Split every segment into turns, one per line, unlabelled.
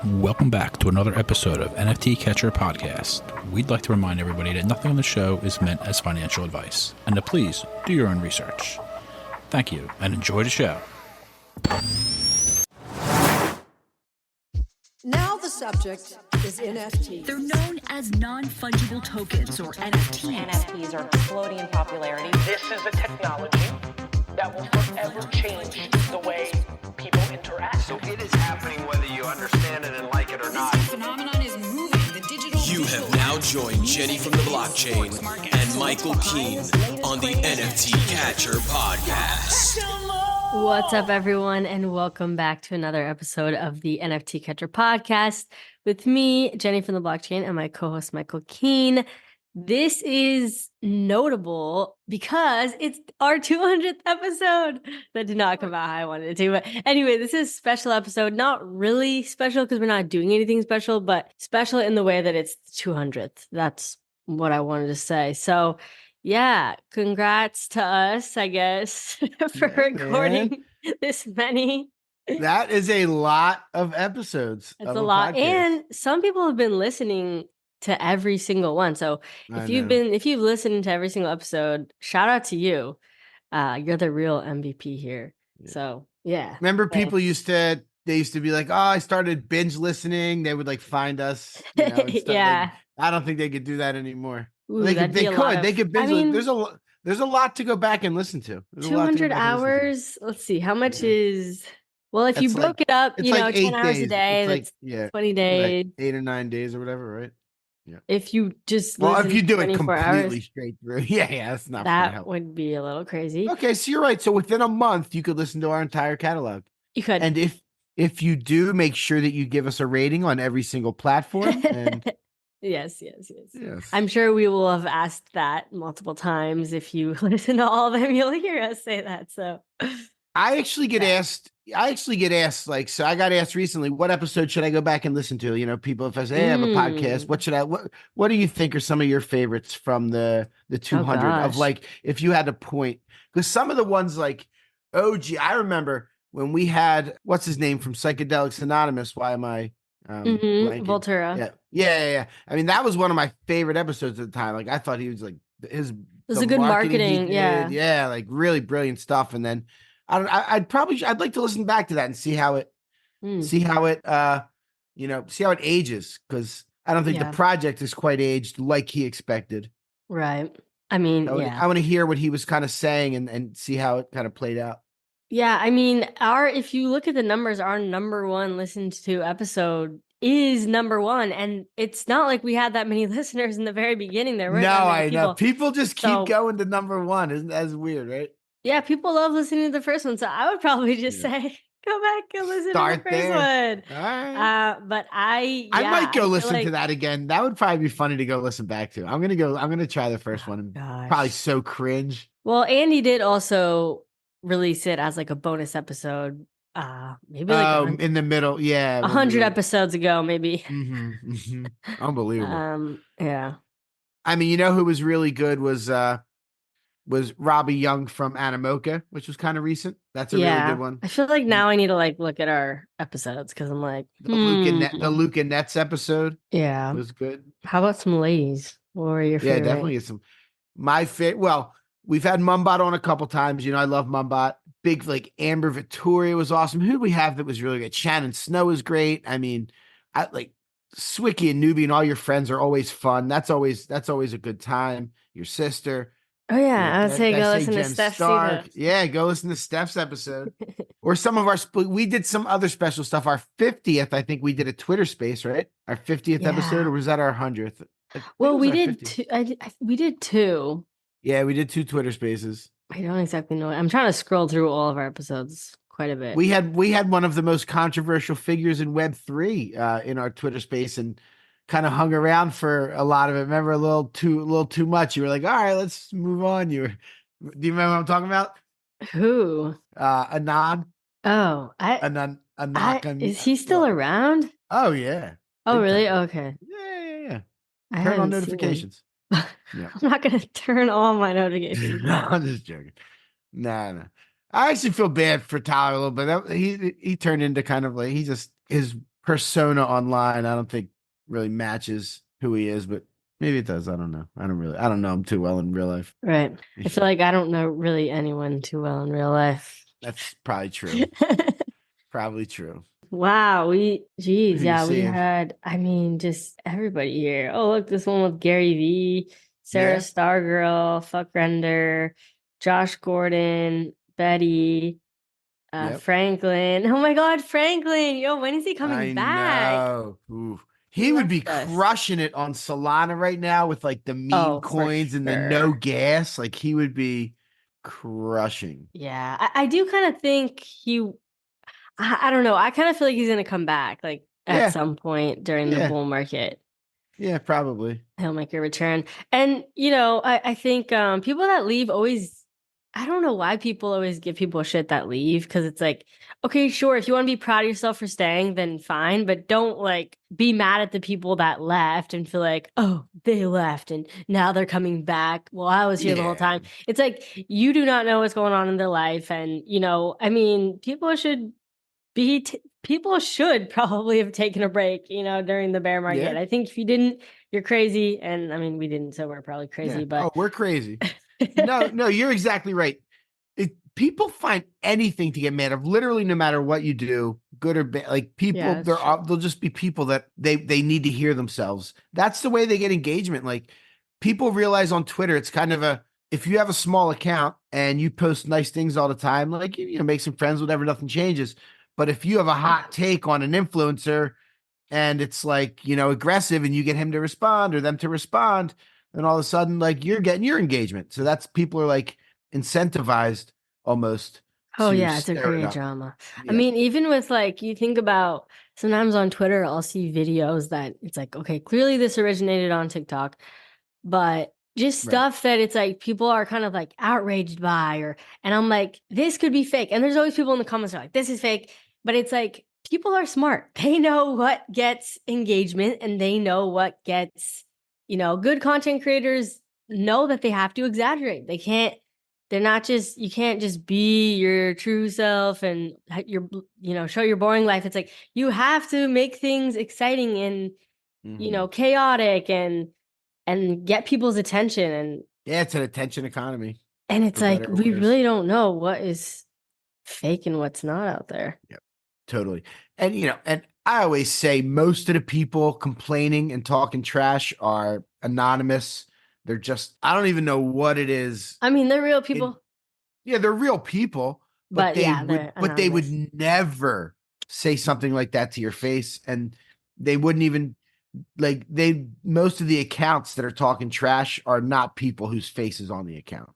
Welcome back to another episode of NFT Catcher Podcast. We'd like to remind everybody that nothing on the show is meant as financial advice, and to please do your own research. Thank you, and enjoy the show.
Now the subject is NFTs.
They're known as non-fungible tokens, or NFTs.
NFTs are exploding in popularity.
This is a technology that will forever change the way people interact.
So it is happening whether you understand it and like it or not.
This phenomenon is moving. The digital.
You have now joined Jenny from the blockchain and Michael Keene on the NFT Catcher Podcast.
What's up, everyone, and welcome back to another episode of the NFT Catcher Podcast with me, Jenny from the blockchain, and my co-host, Michael Keene. This is notable because it's our 200th episode. That did not come out how I wanted it to. But anyway, this is a special episode. Not really special because we're not doing anything special, but special in the way that it's the 200th. That's what I wanted to say. So, yeah, congrats to us, I guess, for recording this many.
That is a lot of episodes.
It's a lot. Podcast. And some people have been listening to every single one. So if you've listened to every single episode, shout out to you. You're the real MVP here. Yeah. So yeah.
Remember people used to be like, oh, I started binge listening. They would like find us. You know,
yeah.
Like, I don't think they could do that anymore.
Ooh,
they could binge.
I mean,
there's a lot to go back and listen to.
200 hours. Let's see. How much is, well, if you broke it up, you know, 10 hours a day, that's 20 days.
Like 8 or 9 days or whatever, right? Yeah.
If you just
if you do it completely
hours,
straight through, that's not
that would be a little crazy.
Okay, so you're right. So within a month, you could listen to our entire catalog.
You could,
and if you do, make sure that you give us a rating on every single platform. And
yes. I'm sure we will have asked that multiple times. If you listen to all of them, you'll hear us say that. So
I actually get asked, like, so I got asked recently, what episode should I go back and listen to? You know, people, if I say, hey, I have a podcast, what do you think are some of your favorites from the 200 of like, if you had to point, because some of the ones like OG, I remember when we had, what's his name from Psychedelics Anonymous? Why am I
Volterra.
Yeah. I mean, that was one of my favorite episodes at the time. Like I thought he was like it was
a good marketing.
Yeah. Like really brilliant stuff. And then I'd like to listen back to that and see how it ages. Cause I don't think the project is quite aged like he expected.
Right. I mean,
I want to hear what he was kind of saying and see how it kind of played out.
Yeah, I mean, if you look at the numbers, our number one listened to episode is number one, and it's not like we had that many listeners in the very beginking. There weren't that many people.
Know. People just keep going to number one. Isn't that weird, right?
Yeah, people love listening to the first one, so I would probably just say go back and listen to the first one.
All right.
But I
might go listen to that again. That would probably be funny to go listen back to. I'm gonna try the first one. Probably so cringe.
Well, Andy did also release it as like a bonus episode, maybe like
in the middle,
100 episodes ago, maybe.
Unbelievable.
Yeah.
I mean, you know who was really good was Robbie Young from Animoca, which was kind of recent. That's a really good one.
I feel like now I need to like look at our episodes because I'm like
the Luca Nets episode.
Yeah,
was good.
How about some ladies? What were your favorite?
Yeah, definitely some. My favorite. Well, we've had Mumbot on a couple times. You know, I love Mumbot. Big like Amber Vittoria was awesome. Who do we have that was really good? Shannon Snow is great. I mean, I like Swicky and Newbie and all your friends are always fun. That's always a good time. Your sister.
Oh yeah, I would say go listen to Steph's.
Yeah, go listen to Steph's episode. Or some of our we did some other special stuff. Our 50th, I think we did a Twitter space, right? Our 50th episode, or was that our 100th?
Well, we did two. We did two.
Yeah, we did 2 Twitter spaces.
I don't exactly know. I'm trying to scroll through all of our episodes quite a bit.
We had one of the most controversial figures in Web3 in our Twitter space, and kind of hung around for a lot of it. Remember a little too much. You were like, all right, let's move on. Do you remember what I'm talking about?
Who?
Anon.
Oh,
Anon.
Is he still around?
Oh yeah.
Oh really? Okay.
Yeah. Turn on notifications.
Yeah. I'm not gonna turn all my notifications.
No, I'm just joking. No. I actually feel bad for Tyler a little bit. He turned into kind of like his persona online, I don't think really matches who he is, but maybe it does. I don't know. I don't know him too well in real life.
Right. I feel like I don't know really anyone too well in real life.
That's probably true. Probably true.
Wow, geez,
Who you
yeah, we
seeing?
had, I mean, just everybody here. Oh, look, this one with Gary V, Sarah
Yeah.
Stargirl, Fuck Render, Josh Gordon, Betty,
Yep.
Franklin. Oh my God, Franklin! Yo, when is he coming
I
back?
know. Ooh. He would be
left us.
crushing it on Solana right now with like the meme
Oh, for
coins and the
sure.
no gas. Like he would be crushing.
Yeah, I do kind of think I don't know. I kind of feel like he's gonna come back, like
Yeah.
at some point during the
Yeah.
bull market.
Yeah, probably.
He'll make a return. And, I think people that leave always, I don't know why people always give people shit that leave, because it's like, okay, sure, if you want to be proud of yourself for staying, then fine, but don't like be mad at the people that left and feel like, oh, they left and now they're coming back. Well, I was here the whole time. It's like you do not know what's going on in their life. And, I mean, people should probably have taken a break, during the bear market.
Yeah.
I think if you didn't, you're crazy. And I mean, we didn't, so we're probably crazy,
Yeah.
but
Oh, we're crazy. No, you're exactly right. People find anything to get mad of, literally, no matter what you do, good or bad. Like people,
Yeah, that's true.
they'll just be people that they need to hear themselves. That's the way they get engagement. Like people realize on Twitter, it's kind of if you have a small account and you post nice things all the time, like make some friends, whatever, nothing changes. But if you have a hot take on an influencer and it's like, aggressive, and you get him to respond or them to respond, then all of a sudden, like you're getting your engagement. So that's, people are like incentivized almost.
Oh
to
yeah, it's a
stir it
great
up.
drama. I
Yeah.
mean, even with like, you think about sometimes on Twitter, I'll see videos that it's like, okay, clearly this originated on TikTok, but just
Right.
stuff that it's like people are kind of like outraged by, and I'm like, this could be fake. And there's always people in the comments that are like, this is fake. But it's like, people are smart. They know what gets engagement and they know what gets, good content creators know that they have to exaggerate. You can't just be your true self and show your boring life. It's like, you have to make things exciting and, chaotic and get people's attention. And
Yeah, it's an attention economy.
it's
for
like,
better or
we
worse.
really don't know what is fake and what's not out there.
Yep, totally. And and I always say most of the people complaining and talking trash are anonymous. They're just, I don't even know what it is.
I mean, they're real people.
Yeah, they're real people,
But
they
yeah,
would
they're
but they would
anonymous.
never say something like that to your face. And they wouldn't even, like, most of the accounts that are talking trash are not people whose face is on the account.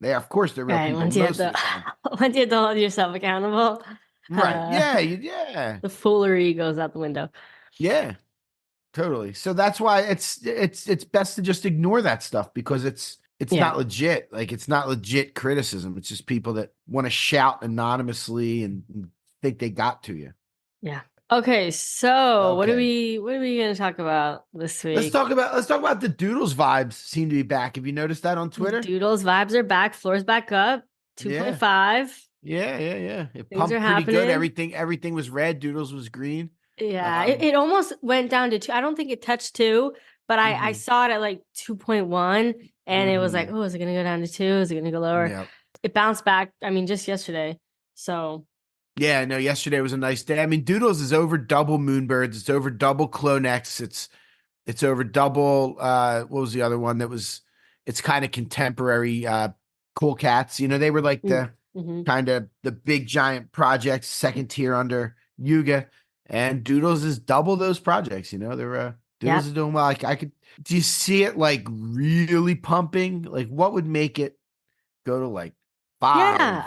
Of course they're real
Right,
people
once you have
most of
to
the time.
once you have to hold yourself accountable,
Right. Yeah.
the foolery goes out the window.
Yeah. Totally. So that's why it's best to just ignore that stuff, because it's
Yeah.
not legit. Like, it's not legit criticism. It's just people that want to shout anonymously and think they got to you.
Yeah. Okay, so what are
Okay.
we gonna talk about this week?
Let's talk about the Doodles vibes seem to be back. Have you noticed that on Twitter?
Doodles vibes are back. Floor's back up. 2.5.
Yeah. It
Things
pumped
are
pretty good.
happening.
Everything was red. Doodles was green.
Yeah, it almost went down to 2. I don't think it touched 2, but I saw it at like 2.1, and it was like, oh, is it gonna go down to 2? Is it gonna go lower?
Yep.
It bounced back. I mean, just yesterday. So
Yeah, no, yesterday was a nice day. I mean, Doodles is over double Moonbirds. It's over double Clonex. It's over double, what was the other one that was, it's kind of contemporary, Cool Cats. They were like the kind of the big giant projects, second tier under Yuga, and Doodles is double those projects. They're Doodles is doing well. Do you see it like really pumping? Like, what would make it go to like 5?
Yeah,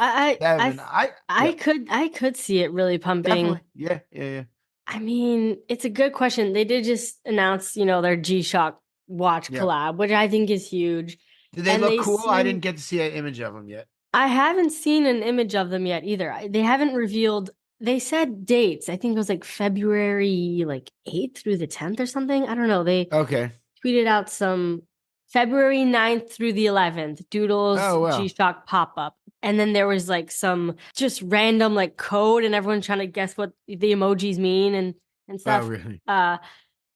I could see it really pumping.
Definitely. Yeah.
I mean, it's a good question. They did just announce, their G-Shock watch collab, which I think is huge.
Did they look cool? I didn't get to see an image of them yet.
I haven't seen an image of them yet either. They haven't revealed. They said dates. I think it was like February 8th through the 10th or something. I don't know. They tweeted out some February 9th through the 11th, Doodles G-Shock pop-up. And then there was like some just random like code and everyone trying to guess what the emojis mean. And and stuff.
Oh, really?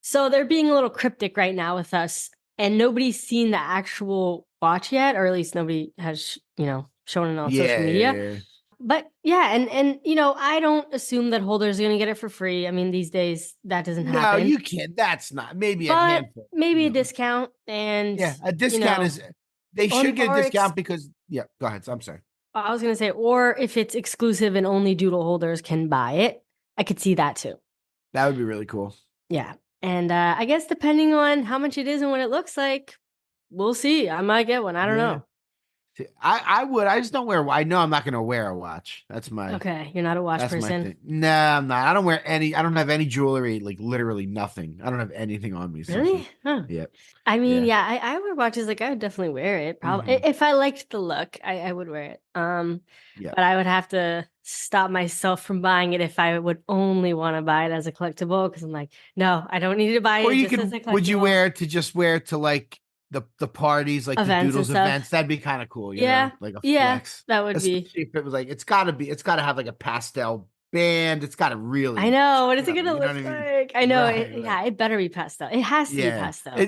So they're being a little cryptic right now with us, and nobody's seen the actual watch yet, or at least nobody has, shown it on social media.
Yeah.
But yeah, and I don't assume that holders are going to get it for free. I mean, these days that doesn't
No,
happen.
you can't. That's not. Maybe a
But
handful.
maybe a discount, and
Yeah, a discount is. They
on-
should get a
or
discount because. Yeah, go ahead. I'm sorry.
I was going to say, or if it's exclusive and only Doodle holders can buy it, I could see that too.
That would be really cool.
Yeah. And I guess depending on how much it is and what it looks like, we'll see. I might get one. I don't know.
I would. I just don't wear. I know I'm not going to wear a watch. That's my.
Okay, you're not a watch
That's my
person.
thing. No, I'm not. I don't wear any. I don't have any jewelry. Like literally nothing. I don't have anything on me.
Really? Huh.
Yeah.
I mean, yeah, I wear watches. Like I would definitely wear it. Probably if I liked the look, I would wear it.
Yeah.
But I would have to stop myself from buying it if I would only want to buy it as a collectible, because I'm like, no, I don't need to buy it.
Or you
just as a
could. Would you
collectible.
wear it to just wear it to like the parties, like
Events
the
and
Doodles
stuff?
events? That'd be kind of cool. You
Yeah.
know? Like a
Yeah,
flex.
that would be.
Especially if it was like it's got to have like a pastel band. It's got to really.
I know. What is it
you
gonna
know
look
what I mean?
like? I know.
Right,
Yeah, it better be pastel. It has to be pastel.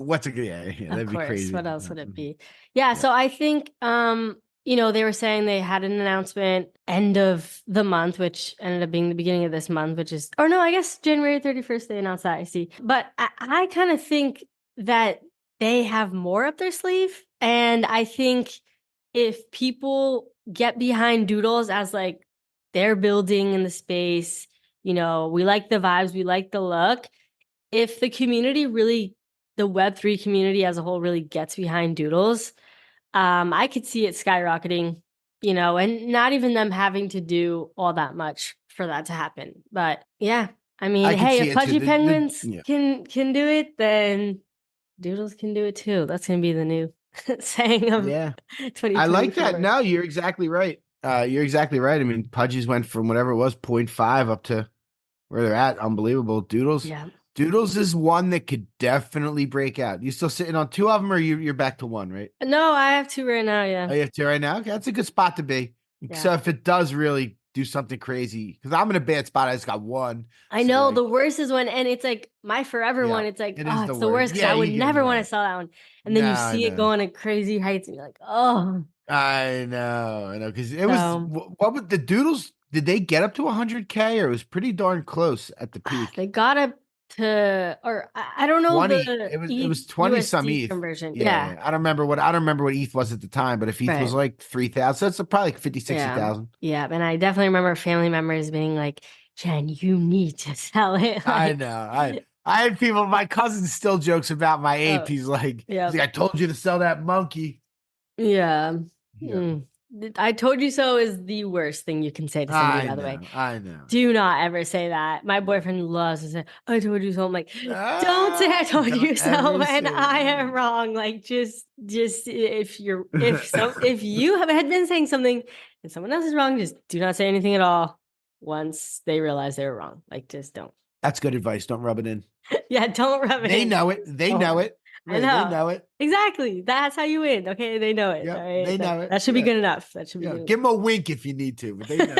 What's a good? Yeah, that'd
Of
be
course.
crazy.
What else would it be? Yeah. So I think, they were saying they had an announcement end of the month, which ended up being the beginning of this month, or no, I guess January 31st, they announced that. I see. But I kind of think that they have more up their sleeve. And I think if people get behind Doodles as like their building in the space, we like the vibes, we like the look. If the community really, the Web3 community as a whole really gets behind Doodles, I could see it skyrocketing, and not even them having to do all that much for that to happen. But yeah, I mean,
I can
hey,
see
if
it too.
Pudgy
The-
Penguins
yeah.
can do it, then Doodles can do it too. That's gonna be the new saying of
Yeah.
2024.
I like that. No, you're exactly right. You're exactly right. I mean, Pudgies went from whatever it was, 0.5 up to where they're at. Unbelievable. Doodles.
Yeah.
Doodles is one that could definitely break out. You still sitting on two of them, or you're back to one, right?
No, I have two right now. Yeah.
Oh, you have two right now? Okay, that's a good spot to be.
Yeah.
So if it does really do something crazy, because I'm in a bad spot, I just got one.
I know the worst is and it's like my forever one. It's like,
it is
it's the worst because
Yeah,
I would
you get
never want
right.
to sell that one. And then you
No,
see
I
it
know.
going to crazy heights, and you're like, oh.
I know, because it
So-
was what would the Doodles? Did they get up to 100K, or it was pretty darn close at the peak?
They got up to, or I don't know
20.
the
It was 20 some
USD
ETH
conversion.
Yeah, I don't remember what ETH was at the time, but if ETH was
Right.
like 3,000, so it's probably like 50,
Yeah.
60,000.
Yeah, and I definitely remember family members being like, Jen, you need to sell it.
I
Like,
know. I had people. My cousin still jokes about my ape.
Oh,
He's like,
yeah.
I told you to sell that monkey.
Yeah.
Yeah.
Mm. I told you so is the worst thing you can say to somebody, by the way.
I know.
Do not ever say that. My boyfriend loves to say, I told you so. I'm like, don't say I told
Don't
you so
ever
and
say
I
that.
am wrong. Like just if you had been saying something and someone else is wrong, just do not say anything at all once they realize they were wrong. Like just don't.
That's good advice. Don't rub it in.
Yeah, don't rub it
They
in.
know it. They
Oh,
know it.
I
Right,
know.
They know it.
Exactly. That's how you win. Okay, they know it.
Yep,
all right?
they know it.
That should be
Yeah.
good enough. That should be
Yeah,
good
give them a wink if you need to, but they know.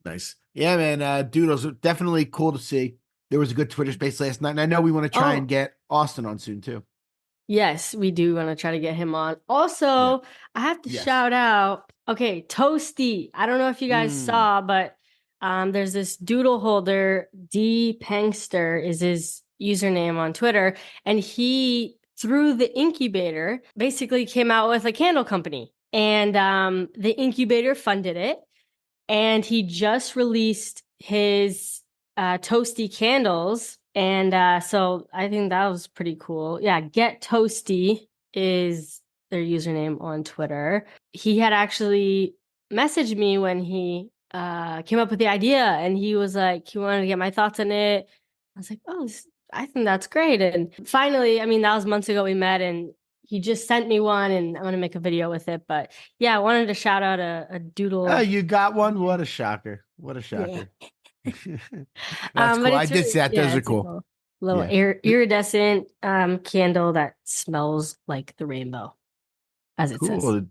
Nice. Yeah, man. Doodles are definitely cool to see. There was a good Twitter space last night, and I know we want to try and get Austin on soon too.
Yes, we do want to try to get him on. Also, I have to
Yes.
shout out, okay, Toasty. I don't know if you guys saw, but there's this doodle holder, D Pengster is his username on Twitter, and he, through the incubator, basically came out with a candle company. And the incubator funded it, and he just released his Toasty candles. And so I think that was pretty cool. Yeah, Get Toasty is their username on Twitter. He had actually messaged me when he came up with the idea, and he was like, he wanted to get my thoughts on it. I was like, oh, I think that's great. And finally, I mean, that was months ago we met, and he just sent me one, and I'm going to make a video with it. But yeah, I wanted to shout out a doodle.
Oh, you got one? What a shocker. What a shocker. That's cool.
But
I
it's
did
really-
see that. Those
yeah,
are
it's a
cool.
Little iridescent candle that smells like the rainbow, as it says.
Cool.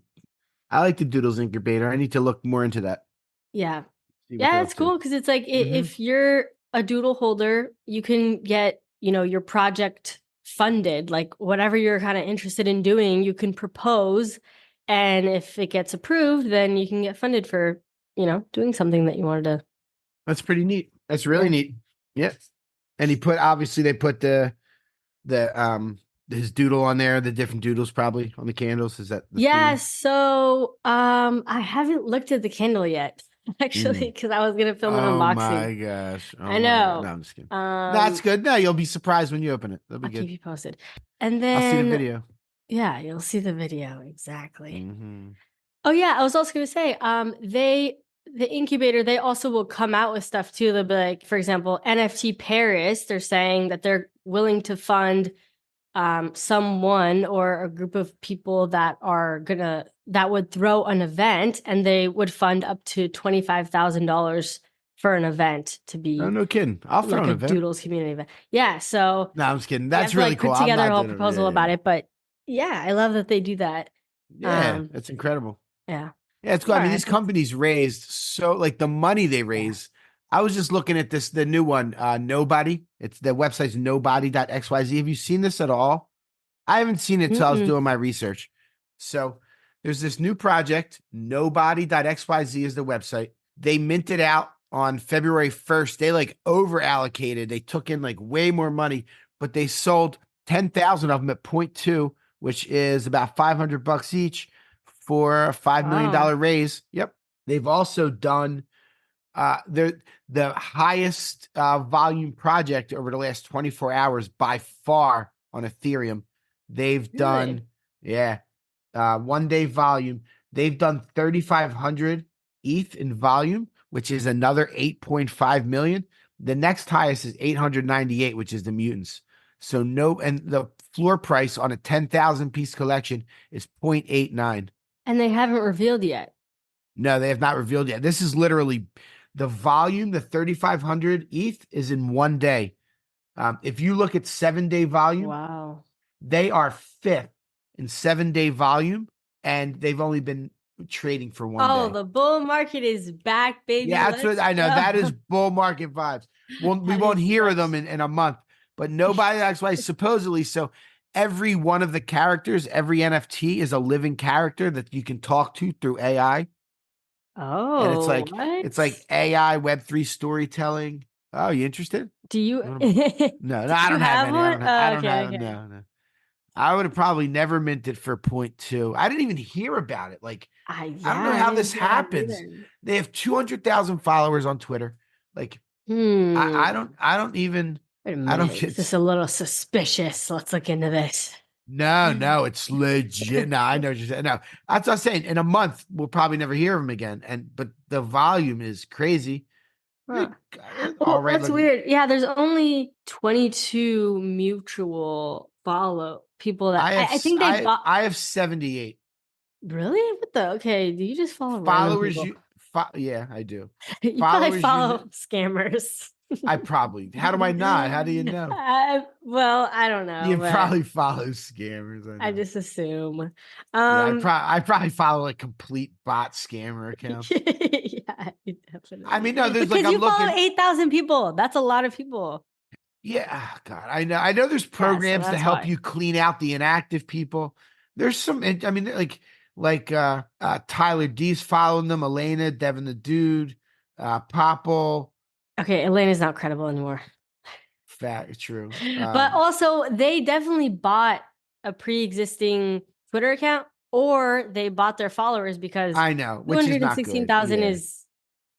I like the Doodles incubator. I need to look more into that.
Yeah.
See what
Yeah,
they're
it's
up to.
cool because it's like
Mhm.
if you're a Doodle holder, you can get, your project funded, like whatever you're kind of interested in doing, you can propose. And if it gets approved, then you can get funded for, doing something that you wanted to.
That's pretty neat. That's really neat. Yeah. And obviously they put his doodle on there, the different doodles probably on the candles. Is that the
Yeah,
theme?
so I haven't looked at the candle yet, actually, because I was gonna film an
Oh
unboxing.
my gosh. Oh
I
my
know.
God. No, I'm just kidding. That's good. No, you'll be surprised when you open it. That'll be
I'll
good.
keep you posted. And
I'll see the
then
video.
yeah, you'll see the video exactly.
Mm-hmm.
Oh yeah, I was also gonna say, the incubator, they also will come out with stuff too. They'll be like, for example, NFT Paris, they're saying that they're willing to fund someone or a group of people that would throw an event, and they would fund up to $25,000 for an event to be
Oh, no kidding. I'll throw
like
an
a
event.
Doodles community event. Yeah, so
No, I'm just kidding.
you
That's
have to,
really
like,
cool.
put
I'm
together
not
a whole
doing it.
proposal
Yeah,
about
yeah.
it, but yeah, I love that they do that.
Yeah, that's incredible.
Yeah.
Yeah, it's cool. I
All
mean,
right.
these companies raised so like the money they raise. I was just looking at the new one, Nobody. It's the website's Nobody.xyz. Have you seen this at all? I haven't seen it till I was doing my research. So there's this new project, Nobody.xyz is the website. They minted out on February 1st. They like over allocated. They took in like way more money, but they sold 10,000 of them at 0.2, which is about $500 each for a $5 million raise. Yep. They've also done they're the highest volume project over the last 24 hours by far on Ethereum. They've done, 1 day volume. They've done 3,500 ETH in volume, which is another 8.5 million. The next highest is 898, which is the mutants. So and the floor price on a 10,000 piece collection is 0.89.
And they haven't revealed yet.
No, they have not revealed yet. This is literally the volume. The 3,500 ETH is in 1 day. If you look at 7-day volume,
wow,
they are 5th in 7-day volume, and they've only been trading for 1 day.
Oh, the bull market is back, baby.
Yeah, that's what I know. That is bull market vibes. We won't hear of them in a month, but nobody actually supposedly. So every one of the characters, every NFT is a living character that you can talk to through AI.
Oh,
and it's like AI Web3 storytelling. Oh, you interested?
Do you?
No, I don't have any. I don't have.
Okay.
No. I would have probably never minted for 0.2. I didn't even hear about it. Like, I don't know how this happens. They have 200,000 followers on Twitter. Like, I don't even.
Wait a minute.
I don't get
this a little suspicious. Let's look into this.
No, it's legit. No, I know what you're saying. No, that's what I'm saying. In a month, we'll probably never hear of him again. But the volume is crazy.
Huh.
All right,
that's weird. Yeah, there's only 22 mutual follow people that I think they bought.
I have 78.
Really? What the? Okay, do you just follow
followers?
Yeah,
I do.
You probably follow scammers.
I probably. How do I not? How do you know?
Well, I don't know.
You probably follow scammers.
I just assume.
I probably follow a complete bot scammer account.
Yeah, definitely.
I mean, no, there's
because
like
you follow 8,000 people. That's a lot of people.
Yeah, God, I know. I know there's programs to help you clean out the inactive people. There's some. I mean, like Tyler D's following them. Elena, Devin the Dude, Popple.
Okay, Elena's not credible anymore.
True.
But also, they definitely bought a pre-existing Twitter account, or they bought their followers because
I know, which is not good.
216,000 is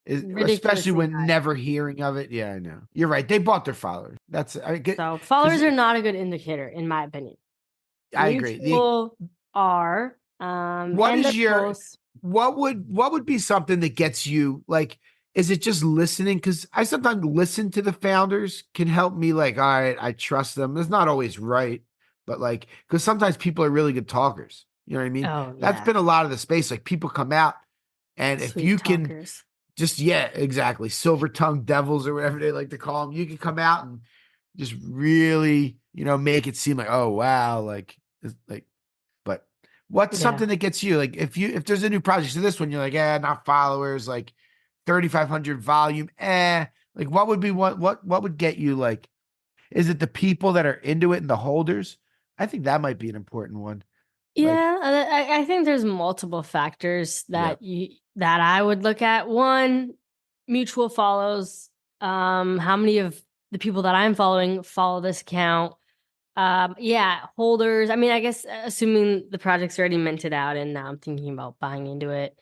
especially when never hearing of it. Yeah, I know. You're right. They bought their followers.
So followers are not a good indicator, in my opinion.
I agree.
People are.
What would be something that gets you like? Is it just listening? Because I sometimes listen to the founders can help me like, all right, I trust them. It's not always right, but like, because sometimes people are really good talkers. You know what I mean?
Oh,
That's been a lot of the space. Like people come out and if you can just, exactly. Silver tongued devils or whatever they like to call them. You can come out and just really, make it seem like, oh, wow. But what's something that gets you? Like if there's a new project to this one, you're like, not followers, like 3,500 volume. Like, what would be what would get you like? Is it the people that are into it and the holders? I think that might be an important one. Like,
Yeah, I think there's multiple factors
yeah.
that I would look at. One, mutual follows. How many of the people that I'm following follow this account? Yeah, holders. I mean, I guess assuming the project's already minted out and now I'm thinking about buying into it.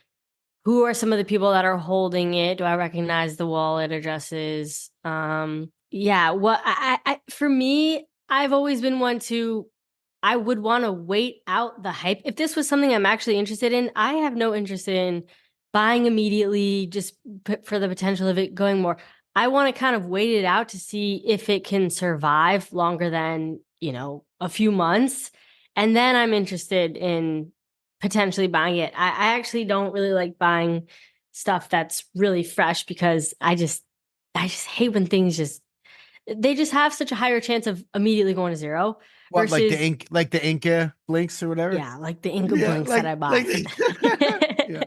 Who are some of the people that are holding it? Do I recognize the wallet addresses? Yeah, what I for me, I've always been one to I would want to wait out the hype. If this was something I'm actually interested in, I have no interest in buying immediately just for the potential of it going more. I want to kind of wait it out to see if it can survive longer than, a few months. And then I'm interested in potentially buying it. I actually don't really like buying stuff that's really fresh because I just hate when they just have such a higher chance of immediately going to zero.
What,
Versus,
like the Inca blinks or whatever?
yeah, like the Inca
Yeah,
blinks that I bought.
yeah.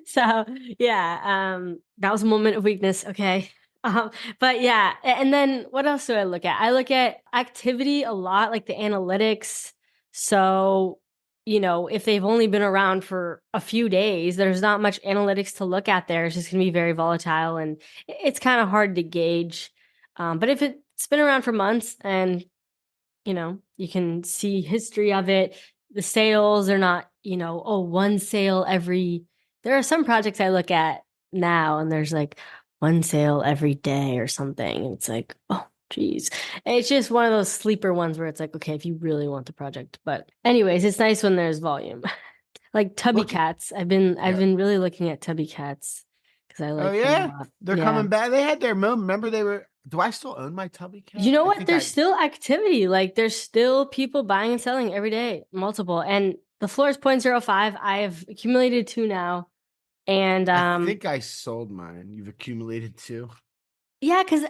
So yeah, that was a moment of weakness. Okay. But yeah, and then what else do I look at? I look at activity a lot, like the analytics. So, if they've only been around for a few days, there's not much analytics to look at there. It's just going to be very volatile and it's kind of hard to gauge. But if it's been around for months and you can see history of it. The sales are not, one sale every. There are some projects I look at now and there's like one sale every day or something. And it's like, oh, geez. It's just one of those sleeper ones where it's like, okay, if you really want the project. But anyways, it's nice when there's volume. Like Tubby Cats. I've been really looking at Tubby Cats because I like them a lot.
They're coming back. They had their moment. Remember they were. Do I still own my Tubby Cat?
You know what? There's still activity. Like there's still people buying and selling every day, multiple. And the floor is 0.05. I have accumulated 2 now. And
I think I sold mine. You've accumulated 2.
Yeah, because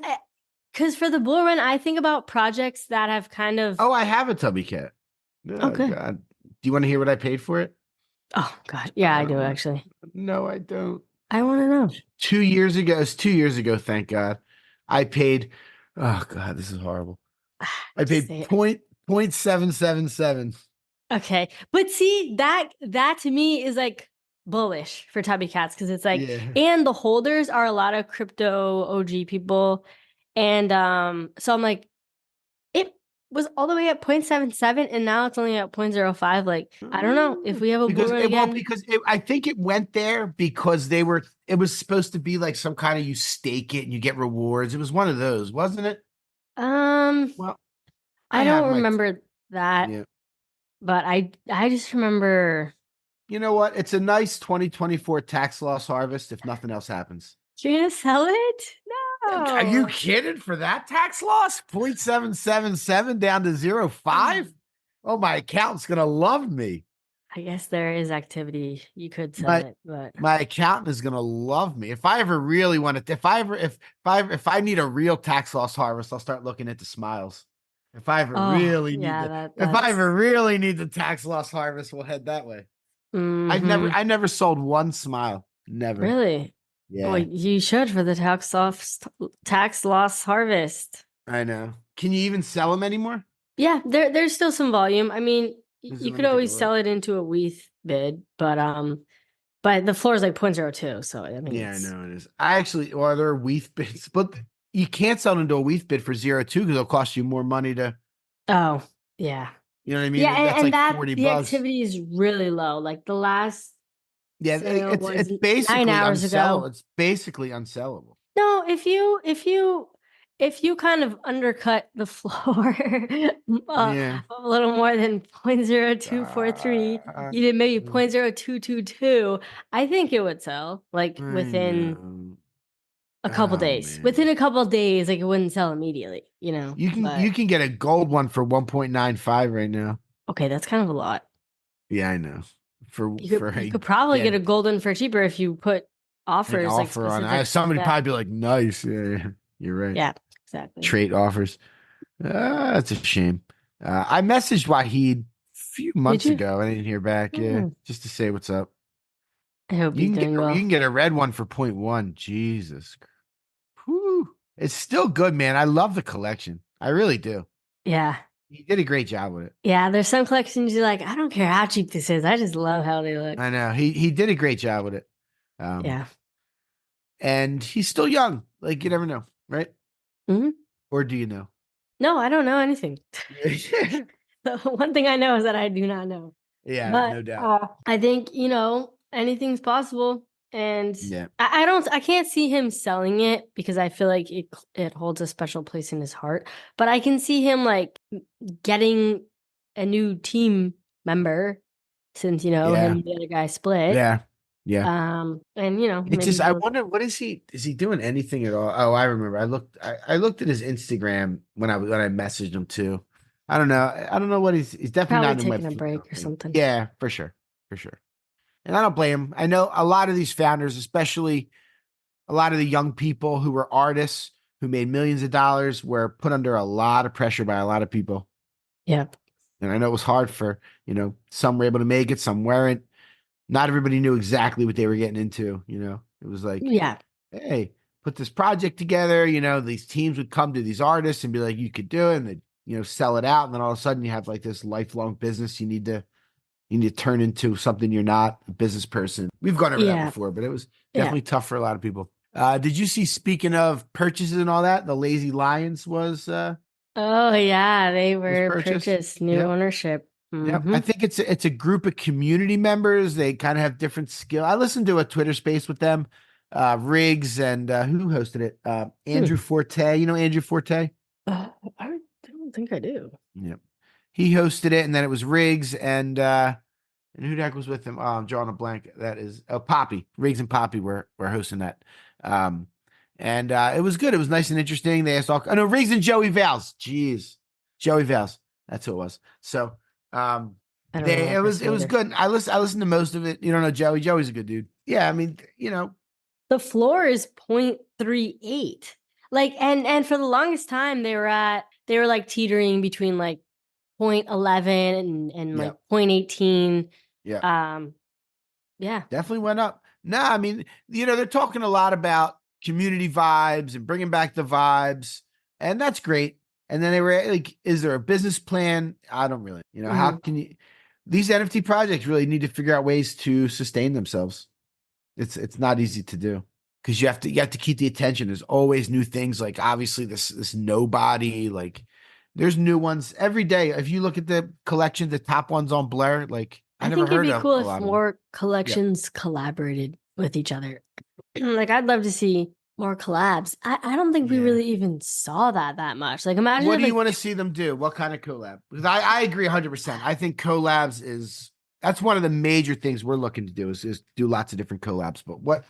for the bull run, I think about projects that have kind of.
Oh, I have a Tubby Cat. Oh,
good.
God. Do you want to hear what I paid for it?
Oh God, yeah, I do actually.
No, I don't.
I want to know.
2 years ago. It's 2 years ago. Thank God. I paid. Oh God, this is horrible. I paid 0.777.
Okay, but see that to me is like bullish for Tubby Cats because it's like, and the holders are a lot of crypto OG people, and so I'm like, it was all the way at 0.77 and now it's only at 0.05. Like I don't know if we have a bull run again.
I think it went there because it was supposed to be like some kind of you stake it and you get rewards. It was one of those, wasn't it? Well,
I don't remember that, but I just remember.
You know what? It's a nice 2024 tax loss harvest if nothing else happens.
You're gonna sell it? No.
Are you kidding? For that tax loss? 0.777 down to 0.5? Oh, my accountant's gonna love me.
I guess there is activity. You could sell it, but
my accountant is gonna love me. If I ever really want to, if I need a real tax loss harvest, I'll start looking at the smiles. If I ever really need if I ever really need the tax loss harvest, we'll head that way.
Mm-hmm.
I never sold one smile. Never.
Really?
Yeah.
Well, you should for the tax loss harvest.
I know. Can you even sell them anymore?
Yeah, there's still some volume. I mean, you could always sell it into a WETH bid, but the floor is like 0.02. So I mean,
I know it is. I actually, there are WETH bids, but you can't sell into a WETH bid for 0.2 because it'll cost you more money to.
Oh yeah.
You know what I mean?
Yeah,
that's
and
like $40.
The activity is really low. Like the last.
Yeah, it's basically
9 hours ago.
It's basically unsellable.
No, if you kind of undercut the floor a little more than 0.0243, you did maybe 0.0222, I think it would sell like within a couple days. Man. Within a couple of days, like it wouldn't sell immediately,
You can get a gold one for 1.95 right now.
Okay, that's kind of a lot.
Yeah, I know.
You could probably get a golden for cheaper if you put offers.
Offer on it. Somebody probably be like, nice. Yeah, you're right.
Yeah, exactly.
Trait offers. That's a shame. I messaged Wahid a few months ago. I didn't hear back. Yeah, just to say what's up.
I hope you
can get a red one for 0.1. Jesus. Whew. It's still good, man. I love the collection. I really do.
Yeah.
He did a great job with it.
Yeah, there's some collections you're like, I don't care how cheap this is. I just love how they look.
I know. He did a great job with it.
Yeah.
And he's still young. Like, you never know, right?
Mm-hmm.
Or do you know?
No, I don't know anything. The one thing I know is that I do not know.
Yeah,
But
no doubt.
I think, anything's possible. And
Yeah.
I can't see him selling it because I feel like it holds a special place in his heart. But I can see him like getting a new team member since, him and the other guy split.
Yeah. Yeah.
And
It's
maybe
just I wonder what is he doing anything at all? Oh, I remember. I looked at his Instagram when I messaged him too. I don't know what he's definitely
probably
not in my
taking a break or something.
Yeah, for sure. For sure. And I don't blame him. I know a lot of these founders, especially a lot of the young people who were artists who made millions of dollars, were put under a lot of pressure by a lot of people.
Yep.
And I know it was hard for, some were able to make it, some weren't. Not everybody knew exactly what they were getting into, It was like,
yeah,
hey, put this project together, these teams would come to these artists and be like, you could do it, and they'd, sell it out. And then all of a sudden you have like this lifelong business you need to turn into something you're not, a business person. We've gone over that before, but it was definitely tough for a lot of people. Did you see, speaking of purchases and all that, the Lazy Lions was
oh yeah, they were purchased new ownership.
Yeah, I think it's a group of community members. They kind of have different skill. I listened to a Twitter space with them, Riggs, and who hosted it? Andrew Forte. You know Andrew Forte?
I don't think I do.
Yeah, he hosted it, and then it was Riggs and who the heck was with him? Oh, I'm drawing a blank. That is Poppy. Riggs and Poppy were hosting that. And it was good. It was nice and interesting. They asked Riggs and Joey Vals. Jeez, Joey Vals. That's who it was. So. It was good. I listened to most of it. You don't know Joey. Joey's a good dude. Yeah, I mean,
the floor is 0.38. Like, and for the longest time they were like teetering between like 0.11 and like 0.18.
Yeah.
Yeah.
Definitely went up. No, I mean, they're talking a lot about community vibes and bringing back the vibes, and that's great. And then they were like, is there a business plan? I don't really, how can these NFT projects really need to figure out ways to sustain themselves. It's not easy to do because you have to keep the attention. There's always new things. Like obviously this Nobody, like there's new ones every day. If you look at the collection, the top ones on Blur, like I never
think
heard
it'd
of
be cool
a
if
lot of
more collections collaborated with each other. Like I'd love to see more collabs. I don't think we really even saw that much. Like imagine
what do you want to see them do? What kind of collab? Because I agree 100%. I think collabs that's one of the major things we're looking to do is do lots of different collabs. But what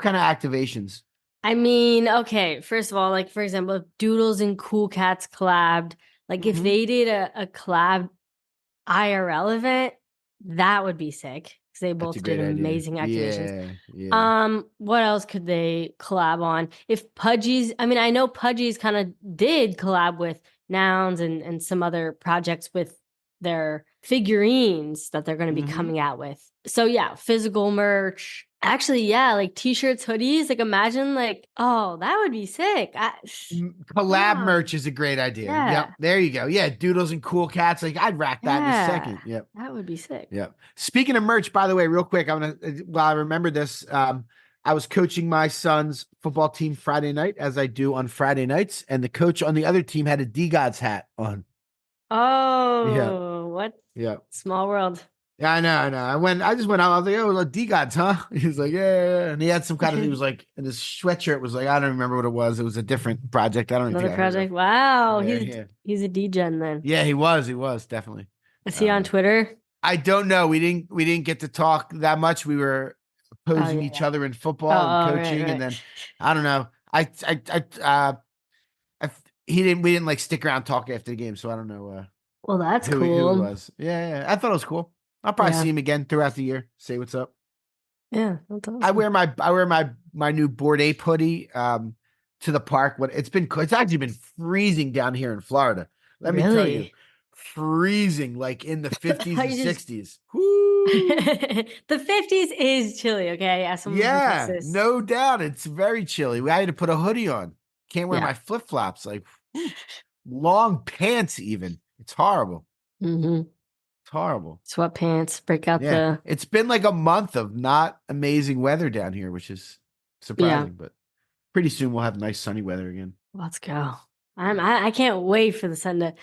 kind of activations?
I mean, okay, first of all, like for example, if Doodles and Cool Cats collabed, like if they did a collab IRL event, that would be sick. They both did amazing activations.
Yeah.
What else could they collab on? If Pudgy's, I mean, I know Pudgy's kind of did collab with Nouns and some other projects with their figurines that they're going to be coming out with. So yeah, physical merch. Actually, yeah, like t-shirts, hoodies. Like imagine like, oh, that would be sick.
Collab merch is a great idea.
Yeah.
Yep. There you go. Yeah. Doodles and Cool Cats. Like I'd rack that in a second. Yep.
That would be sick.
Yep. Speaking of merch, by the way, real quick, while I remember this, I was coaching my son's football team Friday night, as I do on Friday nights, and the coach on the other team had a D-Gods hat on.
Oh, what?
Yeah.
Small world.
Yeah, I know. I just went out. I was like, oh, D-Gods, huh? He was like, yeah. And he had some kind of, he was like, and his sweatshirt was like, I don't remember what it was. It was a different project. I don't know.
Another project. Wow.
Yeah,
he's a D-Gen then.
Yeah, he was definitely.
Is he on Twitter?
I don't know. We didn't get to talk that much. We were opposing each other in football and coaching. Right. And then, I don't know. We didn't like stick around talking after the game. So I don't know.
Well, that's
who
cool.
He was. Yeah. I thought it was cool. I'll probably see him again throughout the year. Say what's up.
Yeah, that's awesome.
I wear my new Bored Ape hoodie to the park. It's actually been freezing down here in Florida. Let me tell you, freezing like in the 50s and 60s.
The 50s is chilly. Okay,
no doubt, it's very chilly. I had to put a hoodie on. Can't wear
Yeah.
my flip flops. Like long pants, even. It's horrible.
Mm-hmm.
It's horrible.
Sweatpants, break out
Yeah,
the
it's been like a month of not amazing weather down here, which is
yeah.
surprising. But pretty soon we'll have nice sunny weather again.
Let's go. I can't wait for the sun to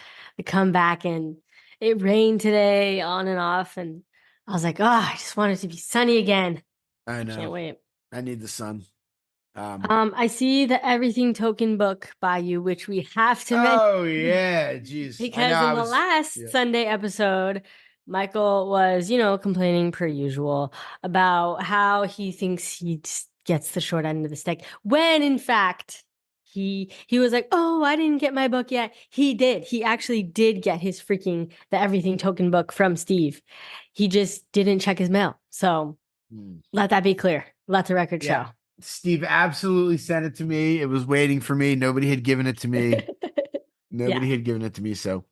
come back, and it rained today on and off, and I was like, oh, I just want it to be sunny again.
I
I can't
know.
wait.
I need the sun.
I see the Everything Token book by you, which we have to mention
Oh yeah, jeez. I know.
because in the last Sunday episode, Michael was, complaining per usual about how he thinks he just gets the short end of the stick, when in fact he was like, oh, I didn't get my book yet. He did. He actually did get his the Everything Token book from Steve. He just didn't check his mail. So let that be clear. Let the record show.
Steve absolutely sent it to me. It was waiting for me. Nobody had given it to me. Nobody had given it to me. So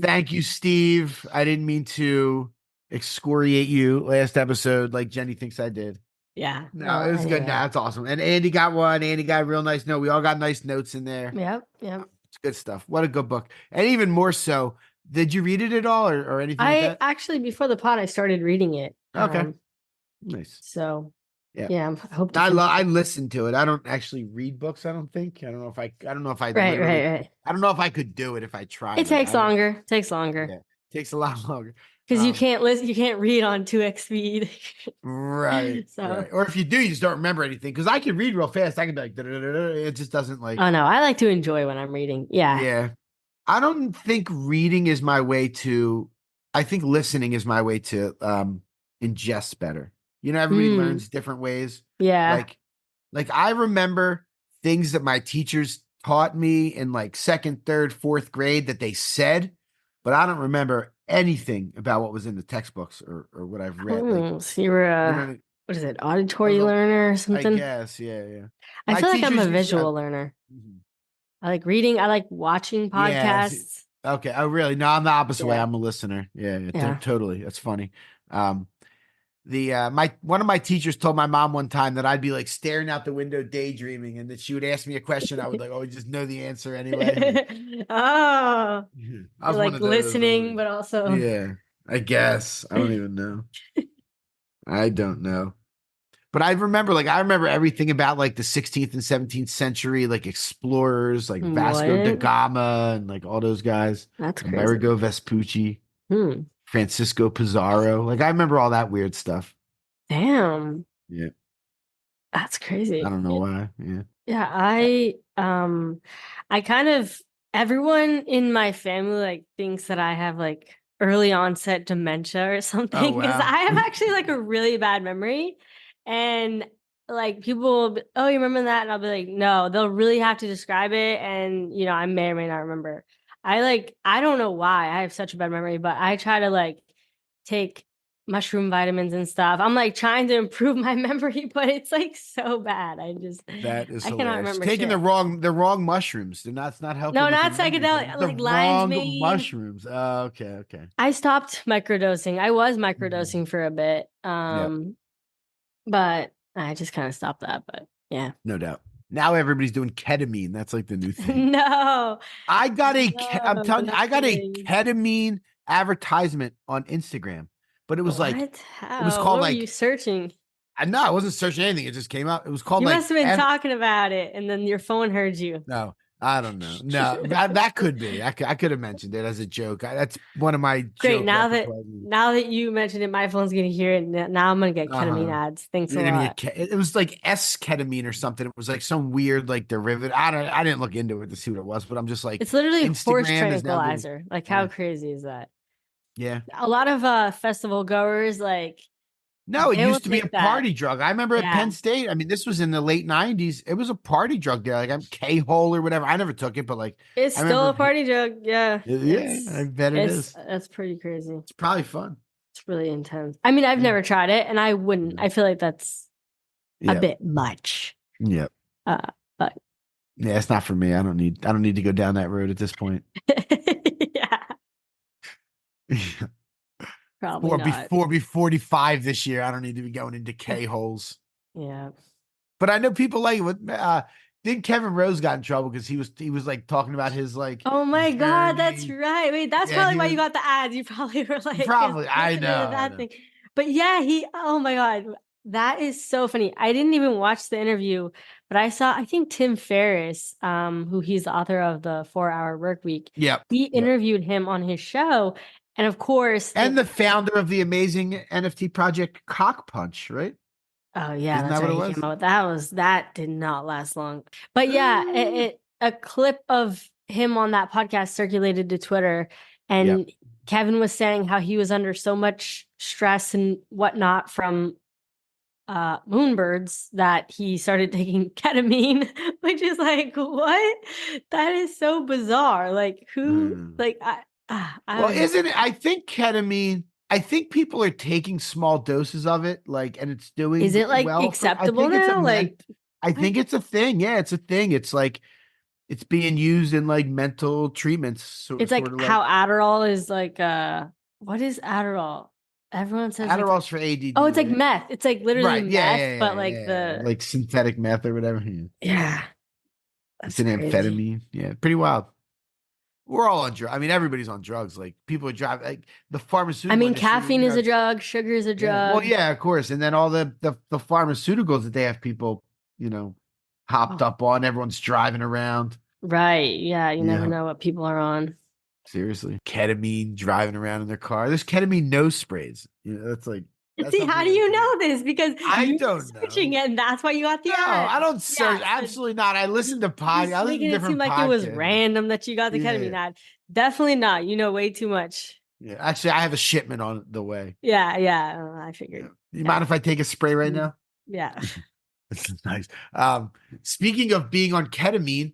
thank you, Steve. I didn't mean to excoriate you last episode like Jenny thinks I did.
Yeah.
No, it was good. No, that's awesome. And Andy got one. Andy got a real nice note. We all got nice notes in there.
Yep.
It's good stuff. What a good book. And even more so, did you read it at all or anything like that?
Actually, before the pod, I started reading it.
Okay. Nice.
So
yeah,
I hope
I listened to it. I don't actually read books. I don't think. I don't know if I
right.
I don't know if I could do it if I tried.
It takes longer. Takes longer.
Yeah, it takes a lot longer
because you can't listen. You can't read on 2x speed.
Right.
So,
right. Or if you do, you just don't remember anything. Because I can read real fast. I can be like, it just doesn't like.
Oh no, I like to enjoy when I'm reading. Yeah.
Yeah. I don't think reading is my way to. I think listening is my way to ingest better. Everybody learns different ways.
Yeah.
Like I remember things that my teachers taught me in like second, third, fourth grade that they said, but I don't remember anything about what was in the textbooks or what I've read.
So you're a, what is it, auditory learner or something?
I guess, yeah.
I
My
feel like I'm a
teachers used to-
visual learner. I like reading. I like watching podcasts.
Okay. Oh, really? No, I'm the opposite way. I'm a listener. Yeah. Totally. That's funny. One of my teachers told my mom one time that I'd be like staring out the window daydreaming, and that she would ask me a question. I would just know the answer anyway.
Oh,
I was
like listening, but also
I guess I don't even know. I don't know, but I remember everything about like the 16th and 17th century, like explorers, like Vasco da Gama and like all those guys.
That's crazy.
Amerigo Vespucci. Francisco Pizarro. Like I remember all that weird stuff.
Damn.
Yeah.
That's crazy.
I don't know why. Yeah.
Yeah, I kind of, everyone in my family like thinks that I have like early onset dementia or something, because I have actually like a really bad memory, and like people will be, oh, you remember that? And I'll be like, no. They'll really have to describe it, and I may or may not remember. I don't know why I have such a bad memory, but I try to like take mushroom vitamins and stuff. I'm like trying to improve my memory, but it's like so bad.
That is
I cannot remember.
Taking the wrong mushrooms. It's not helping.
No, not psychedelic, like lion's mane.
Mushrooms. Oh, okay.
I stopped microdosing. I was microdosing for a bit. But I just kind of stopped that. But yeah.
No doubt. Now everybody's doing ketamine. That's like the new thing.
No.
I'm telling you, I got a ketamine advertisement on Instagram, but it was
what?
It
How?
was called
what were you searching?
I wasn't searching anything. It just came out. It was called
you must have been talking about it, and then your phone heard you.
No, I don't know. No, that could be. I could have mentioned it as a joke. That's one of my
great. Now that you mentioned it, my phone's gonna hear it. Now I'm gonna get ketamine ads. Thanks a lot.
It was like S-ketamine or something. It was like some weird like derivative. I didn't look into it to see what it was, but I'm just like,
it's literally
Instagram
horse tranquilizer. Like how crazy is that?
Yeah.
A lot of festival goers like.
No, it used to be a party drug. I remember at Penn State. I mean, this was in the late 90s. It was a party drug there. Like I'm K-hole or whatever. I never took it, but like
it's still a party drug. Yeah.
Yeah, I bet it is.
That's pretty crazy.
It's probably fun.
It's really intense. I mean, I've never tried it, and I wouldn't. I feel like that's a bit much.
Yeah.
But
yeah, it's not for me. I don't need to go down that road at this point.
Yeah. Probably not.
Before be 45 this year, I don't need to be going into K-holes.
Yeah.
But I know people like Did Kevin Rose got in trouble because he was like talking about his like
Oh my God, that's
journey.
right. Wait, that's
Yeah,
probably
he
why
was
you got the ads. You probably were like,
probably. I
listening to
know.
that thing. But yeah, oh my God, that is so funny. I didn't even watch the interview, but I think Tim Ferriss, who he's the author of the 4 Hour Work Week,
Yep.
he interviewed him on his show. And of course,
And the founder of the amazing NFT project Cock Punch, right?
oh yeah,
Isn't
that's
that what
right.
it
He
was?
came out with that did not last long. But yeah, a clip of him on that podcast circulated to Twitter, and
Yep.
Kevin was saying how he was under so much stress and whatnot from moonbirds that he started taking ketamine, which is like, what? That is so bizarre. Like who like I
Well,
don't know.
isn't it? I think ketamine. I think people are taking small doses of it, like, and it's doing
Is it like
well for. I
acceptable
think it's a
now? Like
I think it's a thing. Yeah, it's a thing. It's like it's being used in like mental treatments.
it's
Sort
like
of like
how Adderall is like what is Adderall? Everyone says it's like,
Adderall's for ADD,
oh, it's like
right?
meth. It's like literally
Right. Yeah.
meth,
Yeah.
but
Yeah.
like
Yeah. Like synthetic meth or whatever. Yeah.
yeah,
It's
that's
an
crazy.
amphetamine. Yeah. Pretty wild. We're all on drugs. I mean, everybody's on drugs. Like people are driving. Like the
I
pharmaceutical
mean,
industry.
caffeine is a drug, sugar is a
Yeah. Well,
drug.
yeah, of course. And then all the pharmaceuticals that they have people, hopped
Oh,
up on. Everyone's driving around.
right. Yeah, you never
Yeah.
know what people are on.
Seriously. Ketamine driving around in their car. There's ketamine nose sprays. That's like that's
See, how do
people
you
like
know this? Because
I
you were
don't
searching
know.
it, and that's why you got the
No,
ad.
I don't search.
Yeah, so
Absolutely not. I listen to
just
I listen to
making it seem
different
like it was
podcasts.
random that you got the
Yeah,
ketamine
yeah.
ad. Definitely not. You know way too much.
Yeah. Actually, I have a shipment on the way.
Yeah, yeah. I figured.
You mind if I take a spray right now?
Yeah.
This is nice. Speaking of being on ketamine,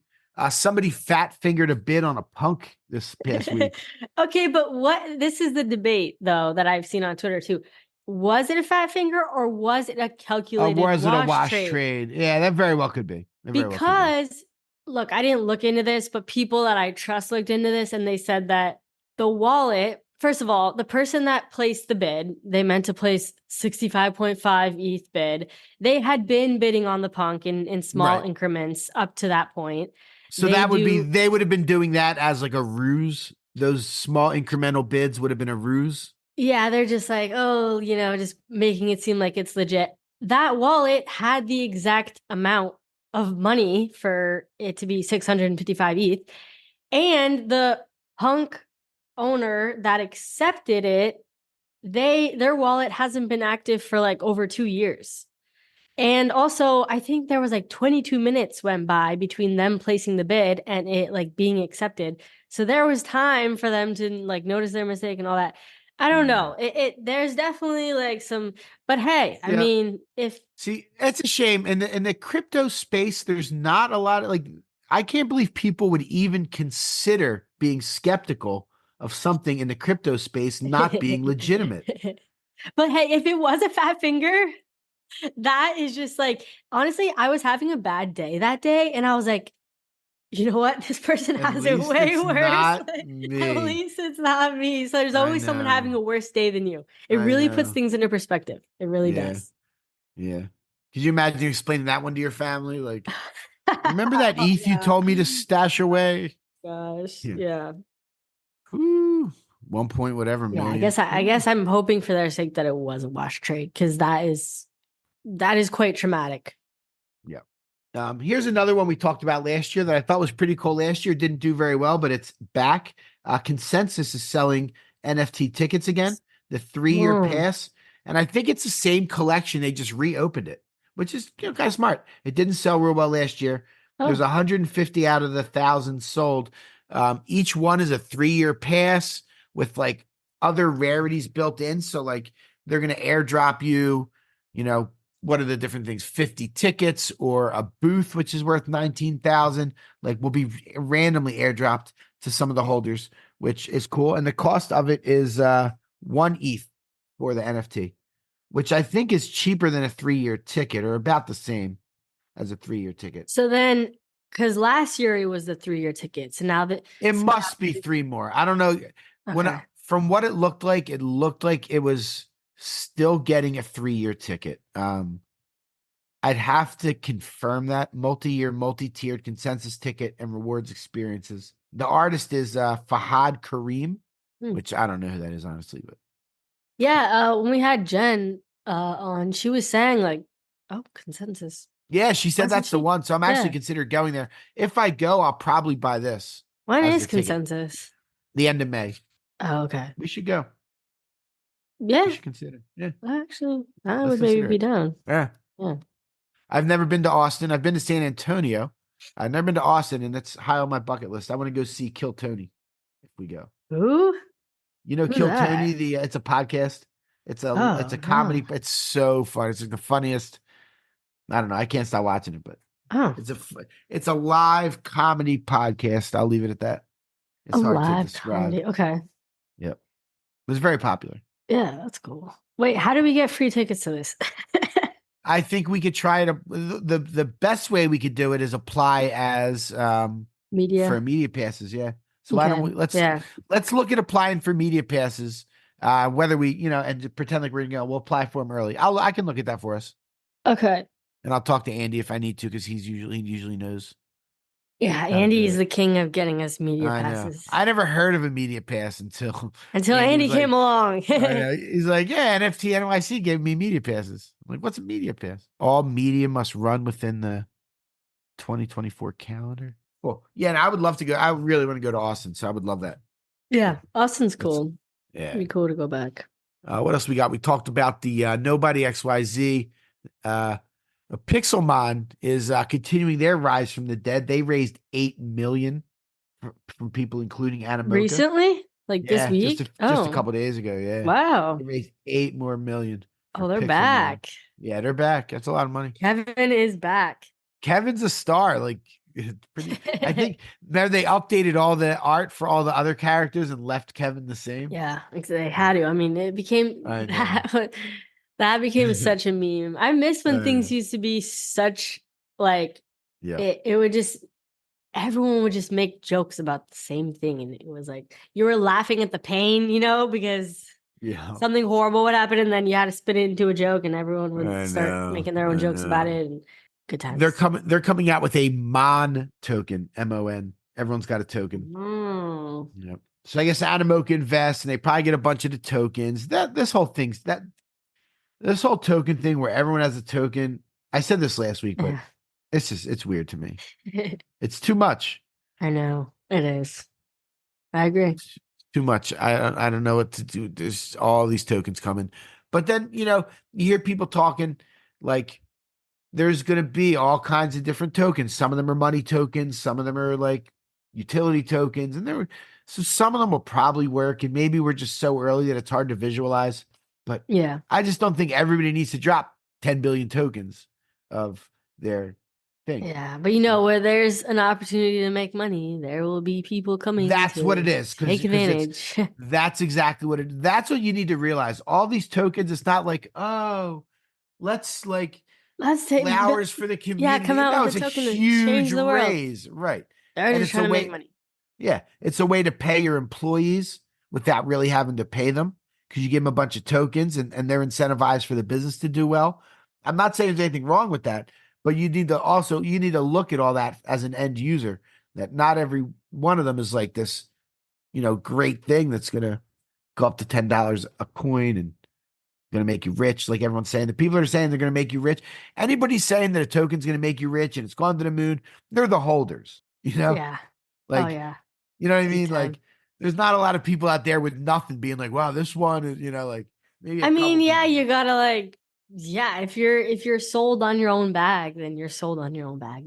somebody fat fingered a bid on a punk this past week.
Okay, but this is the debate though that I've seen on Twitter too. Was it a fat finger or was it a calculated
Or is it a wash
trade?
trade? Yeah, that very well could be.
Because look, I didn't look into this, but people that I trust looked into this and they said that the wallet, first of all, the person that placed the bid, they meant to place 65.5 ETH bid. They had been bidding on the punk in small
Right.
increments up to that point.
So they would have been doing that as like a ruse. Those small incremental bids would have been a ruse.
Yeah, they're just like, oh, just making it seem like it's legit. That wallet had the exact amount of money for it to be 655 ETH. And the punk owner that accepted it, their wallet hasn't been active for like over 2 years. And also, I think there was like 22 minutes went by between them placing the bid and it like being accepted. So there was time for them to like notice their mistake and all that. I don't know. There's definitely like some, but hey, I mean,
see, it's a shame in the crypto space. There's not a lot of like. I can't believe people would even consider being skeptical of something in the crypto space not being legitimate.
But hey, if it was a fat finger, that is just like, honestly, I was having a bad day that day, and I was like, you know what? This person has it way worse. Like, at least it's not me. So there's always someone having a worse day than you. It really puts things into perspective. It really does.
Yeah. Could you imagine explaining that one to your family? Like, remember that ETH you told me to stash away?
Gosh, yeah.
Ooh, 1 point whatever.
Yeah,
million.
I guess I'm hoping for their sake that it was a wash trade because that is quite traumatic.
Yeah. Here's another one we talked about last year that I thought was pretty cool. Last year didn't do very well, but it's back. Consensus is selling NFT tickets again, the 3-year pass, and I think it's the same collection. They just reopened it, which is kind of smart. It didn't sell real well last year. There's 150 out of the 1,000 sold. Each one is a 3-year pass with like other rarities built in. So like they're going to airdrop you, what are the different things? 50 tickets or a booth, which is worth 19,000, like will be randomly airdropped to some of the holders, which is cool. And the cost of it is 1 ETH for the NFT, which I think is cheaper than a 3-year ticket or about the same as a 3-year ticket.
So then, because last year it was the 3-year ticket. So now that
it must be 3 more. I don't know.
Okay.
From what it looked like it was still getting a 3-year ticket. I'd have to confirm that multi-year, multi-tiered consensus ticket and rewards experiences. The artist is Fahad Kareem, which I don't know who that is, honestly, but
Yeah, when we had Jen on, she was saying like, "Oh, consensus."
yeah, she said
Wasn't
that's the
she?
one. So I'm actually
Yeah.
considering going there. If I go, I'll probably buy this
When
as
is
the ticket.
consensus?
The end of May.
Oh, okay.
We should go.
Yeah,
We should consider. Yeah.
actually, I
Let's
would maybe
consider
be
it.
down.
Yeah.
Yeah.
I've never been to Austin. I've been to San Antonio. I've never been to Austin, and that's high on my bucket list. I want to go see Kill Tony if we go.
Who?
You know,
Who's
Kill
that?
Tony, it's a podcast. It's a comedy.
Oh.
It's so fun. It's like the funniest. I don't know. I can't stop watching it, but
Oh,
it's a live comedy podcast. I'll leave it at that. It's
a
hard to
live
describe.
comedy. Okay.
Yep. It was very popular.
Yeah, that's cool. Wait, how do we get free tickets to this?
I think we could try it. The best way we could do it is apply as
Media.
for media passes. Yeah. So why don't we let's look at applying for media passes. Whether we and pretend like we're gonna go. We'll apply for them early. I can look at that for us.
Okay.
And I'll talk to Andy if I need to because he usually knows.
Yeah, Andy is the king of getting us media passes.
I never heard of a media pass until
Andy came along.
I know. He's like, yeah, NFT NYC gave me media passes. I'm like, what's a media pass? All media must run within the 2024 calendar. Well, yeah, and I would love to go. I really want to go to Austin, so I would love that.
Yeah, Austin's cool.
Yeah,
it'd be cool to go back.
What else we got? We talked about the Nobody.xyz. Pixelmon is continuing their rise from the dead. They raised $8 million from people, including Animoca.
Recently, this week,
just a couple days ago. Yeah,
wow,
they raised $8 more million.
Oh, they're
Pixelmon.
back.
Yeah, they're back. That's a lot of money.
Kevin is back.
Kevin's a star. I think now they updated all the art for all the other characters and left Kevin the same.
Yeah, they had to. I mean, it became that became such a meme. I miss when things used to be such it would just everyone would just make jokes about the same thing, and it was like you were laughing at the pain, because something horrible would happen, and then you had to spin it into a joke, and everyone would start making their own jokes about it. And good times.
They're coming out with a Mon token, MON. Everyone's got a token.
Oh.
Yep. So I guess Animoca invests, and they probably get a bunch of the tokens. This whole token thing where everyone has a token. I said this last week, but it's weird to me. It's too much.
I know it is. I agree.
It's too much. I don't know what to do. There's all these tokens coming, but then you hear people talking like there's going to be all kinds of different tokens. Some of them are money tokens. Some of them are like utility tokens, and so some of them will probably work. And maybe we're just so early that it's hard to visualize. But
yeah,
I just don't think everybody needs to drop 10 billion tokens of their thing.
Yeah, but where there's an opportunity to make money, there will be people coming.
That's what it is.
Take advantage.
That's exactly what that's what you need to realize. All these tokens, it's not like, let's take flowers for the community.
Yeah, come out with
it's
a
a
token
huge
the
raise. Right.
They're just trying to make money.
Yeah. It's a way to pay your employees without really having to pay them because you give them a bunch of tokens and they're incentivized for the business to do well. I'm not saying there's anything wrong with that, but you need to look at all that as an end user, that not every one of them is like this, great thing that's going to go up to $10 a coin and going to make you rich. Like everyone's saying, the people that are saying they're going to make you rich, anybody saying that a token's going to make you rich and it's gone to the moon, they're the holders,
Yeah.
Like,
yeah.
You know what I mean? Like, there's not a lot of people out there with nothing being like, wow, this one is, maybe.
I mean, yeah, you gotta if you're sold on your own bag, then you're sold on your own bag,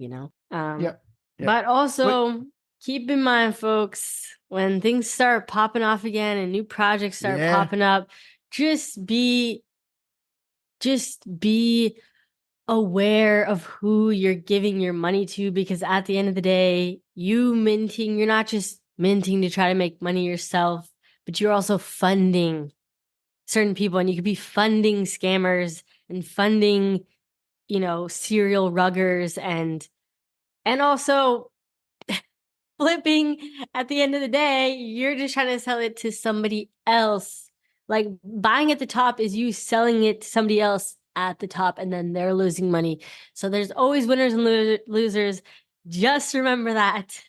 Yep.
But also keep in mind, folks, when things start popping off again and new projects start popping up, just be aware of who you're giving your money to, because at the end of the day, you're not just minting to try to make money yourself, but you're also funding certain people, and you could be funding scammers and funding, serial ruggers and also flipping. At the end of the day, you're just trying to sell it to somebody else. Like buying at the top is you selling it to somebody else at the top, and then they're losing money. So there's always winners and losers. Just remember that.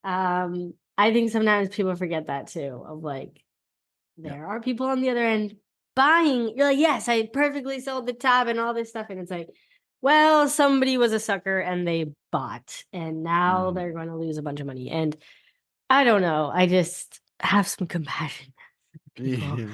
I think sometimes people forget that too, of like, there are people on the other end buying. You're like, yes, I perfectly sold the top and all this stuff. And it's like, well, somebody was a sucker and they bought, and now they're going to lose a bunch of money. And I don't know. I just have some compassion for people.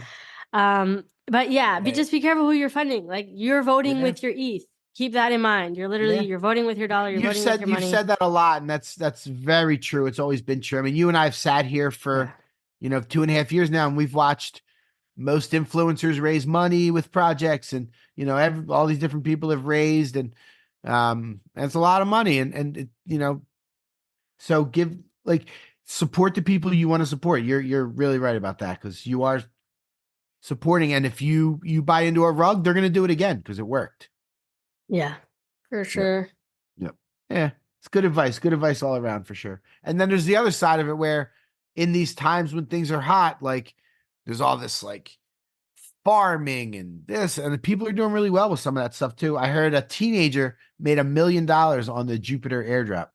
But yeah, just be careful who you're funding. Like, you're voting with your ETH. Keep that in mind. You're literally you're voting with your dollar. You're voting with your money.
You've said that a lot, and that's very true. It's always been true. I mean, you and I have sat here for 2.5 years now, and we've watched most influencers raise money with projects, and all these different people have raised, and it's a lot of money, and so support the people you want to support. You're really right about that, because you are supporting, and if you buy into a rug, they're going to do it again because it worked.
Yeah, for sure.
Yep. Yeah, it's good advice. Good advice all around, for sure. And then there's the other side of it, where in these times when things are hot, like, there's all this like farming and this, and the people are doing really well with some of that stuff too. I heard a teenager made $1 million on the Jupiter airdrop.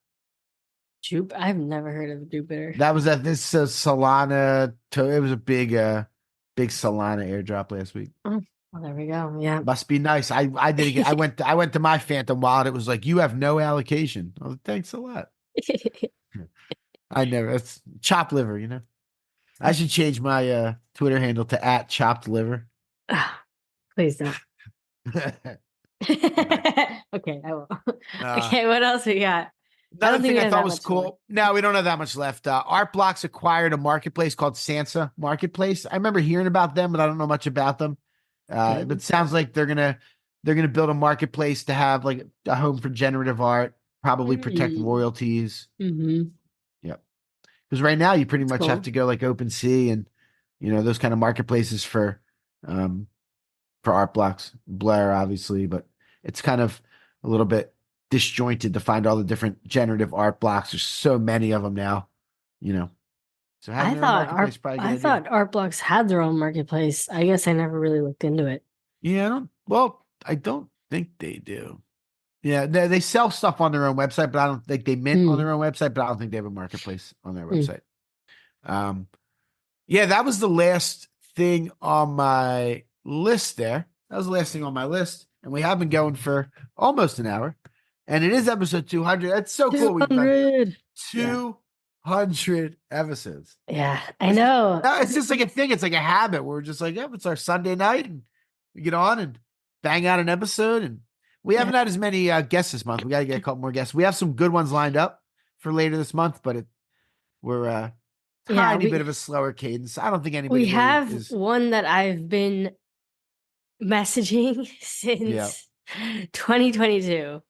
I've never heard of Jupiter.
That was at this Solana. It was a big Solana airdrop last week.
Oh, well, there we go. Yeah,
must be nice. I did it. I went to my Phantom wallet. It was like, you have no allocation. Oh, thanks a lot. It's chopped liver. I should change my Twitter handle to @chopped_liver.
Please don't. Okay, I will. Okay, what else we got?
Another thing I thought was cool. No, we don't have that much left. Artblocks acquired a marketplace called Sansa Marketplace. I remember hearing about them, but I don't know much about them. But it sounds like they're gonna build a marketplace to have like a home for generative art, probably protect royalties.
Mm-hmm.
Yep. Because right now you pretty much have to go like OpenSea and those kind of marketplaces for Artblocks, Blair, obviously, but it's kind of a little bit disjointed to find all the different generative art blocks. There's so many of them now, So
I thought Artblocks had their own marketplace. I guess I never really looked into it.
Yeah, I don't think they do. Yeah, they sell stuff on their own website, but I don't think they mint on their own website. But I don't think they have a marketplace on their website. Yeah, that was the last thing on my list. That was the last thing on my list, and we have been going for almost an hour. And it is episode 200. That's so cool. We've done 200 episodes.
Yeah, I know.
It's just like a thing. It's like a habit. We're just like, it's our Sunday night, and we get on and bang out an episode. And we haven't had as many guests this month. We got to get a couple more guests. We have some good ones lined up for later this month, but we're a tiny bit of a slower cadence. I don't think anybody.
We have one that I've been messaging since 2022.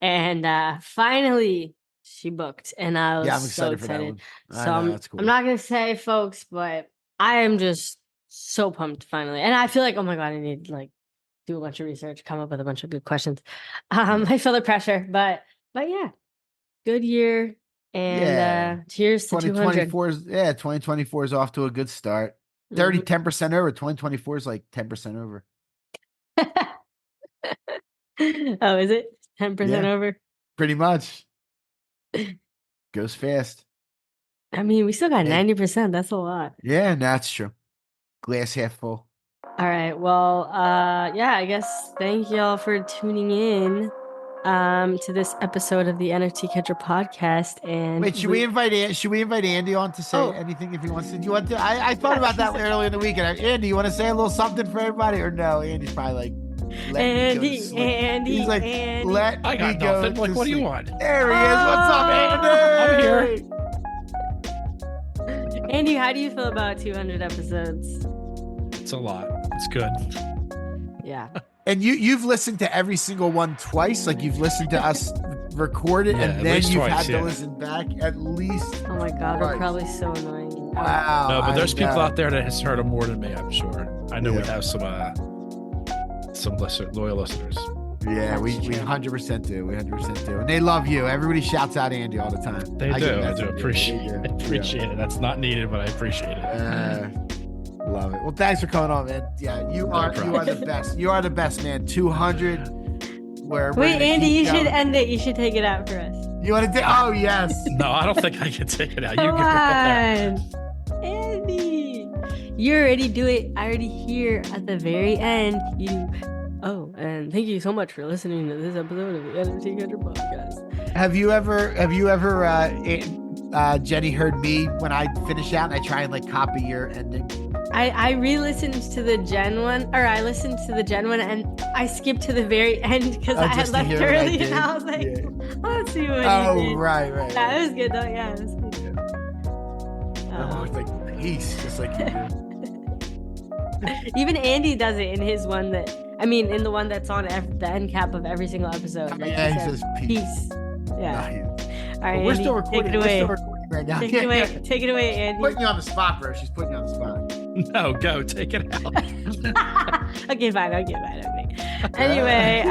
And finally she booked, and I was
I'm excited
so
for that
excited.
one.
So
cool.
I'm not gonna say, folks, but I am just so pumped finally. And I feel like, oh my God, I need to like do a bunch of research, come up with a bunch of good questions. I feel the pressure, but yeah, good year. And cheers to 200.
2024 is off to a good start. 10% over. 2024 is like 10% over.
Oh, is it 10% over?
Pretty much. Goes fast.
I mean, we still got 90%. That's a lot.
Yeah, that's true. Glass half full.
All right. Well, I guess thank y'all for tuning in to this episode of the NFT Catcher podcast. And
wait, should we invite Andy on to say anything if he wants to? Do you want to? I thought about that earlier in the week. And Andy, you want to say a little something for everybody, or no? Andy's probably like,
Andy.
He's like, let
I got
me go.
nothing. Like, what do you want?
There he is. What's up, Andy?
I'm here.
Andy, how do you feel about 200 episodes?
It's a lot. It's good.
Yeah.
And you've listened to every single one twice. Like, you've listened to us record it, and then you've had to listen back at least.
Oh my God, we're probably so annoying.
Wow.
No, but there's people out there that has heard them more than me, I'm sure. I know we have some loyal listeners.
Yeah, we 100% do. We 100% do. And they love you. Everybody shouts out Andy all the time.
They do. I do appreciate it. That's not needed, but I appreciate it.
Love it. Well, thanks for coming on, man. Yeah, you are the best. You are the best, man. 200.
Wait, Andy, you should end it. You should take it out for us.
You want to? Oh, yes.
No, I don't think I can take it out. You
Come
can
on, Andy. You already do it. I already hear at the very end. Oh, and thank you so much for listening to this episode of the NFT Catcher Podcast.
Have you ever, Jenny, heard me when I finish out and I try and like copy your ending?
I re-listened to the Jen one, and I skipped to the very end because I had left early, and I was like, let's see what he did.
Right.
Yeah, it was good though. Yeah, it was good.
I was like, peace, just like you do.
Even Andy does it in his one in the one that's on the end cap of every single episode.
He says peace.
Yeah.
Nice.
All right,
We're
Andy,
still recording.
take it away.
We're still recording right now.
Take it away, Andy.
Putting you on the spot, bro. She's putting you on the spot.
No, go take it out.
Okay, fine. Okay. Anyway,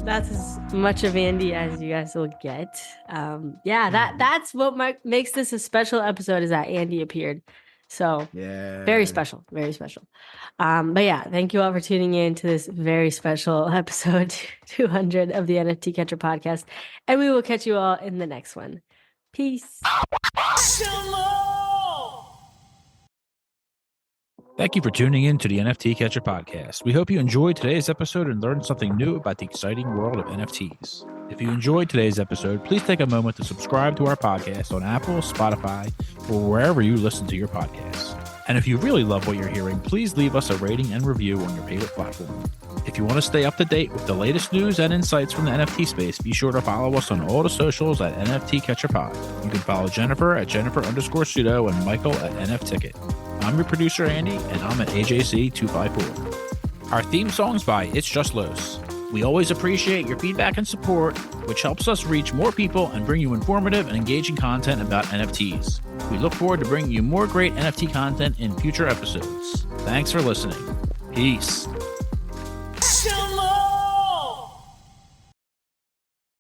that's as much of Andy as you guys will get. That's what makes this a special episode, is that Andy appeared. So
yeah,
very special. But yeah, thank you all for tuning in to this very special episode 200 of the NFT Catcher Podcast, and we will catch you all in the next one. Peace.
Thank you for tuning in to the NFT Catcher Podcast. We hope you enjoyed today's episode and learned something new about the exciting world of NFTs. If you enjoyed today's episode, please take a moment to subscribe to our podcast on Apple, Spotify, or wherever you listen to your podcasts. And if you really love what you're hearing, please leave us a rating and review on your favorite platform. If you want to stay up to date with the latest news and insights from the NFT space, be sure to follow us on all the socials at NFT Catcher Pod. You can follow Jennifer at Jennifer_pseudo and Michael at NFTicket. I'm your producer, Andy, and I'm at AJC254. Our theme song's by It's Just Los. We always appreciate your feedback and support, which helps us reach more people and bring you informative and engaging content about NFTs. We look forward to bringing you more great NFT content in future episodes. Thanks for listening. Peace.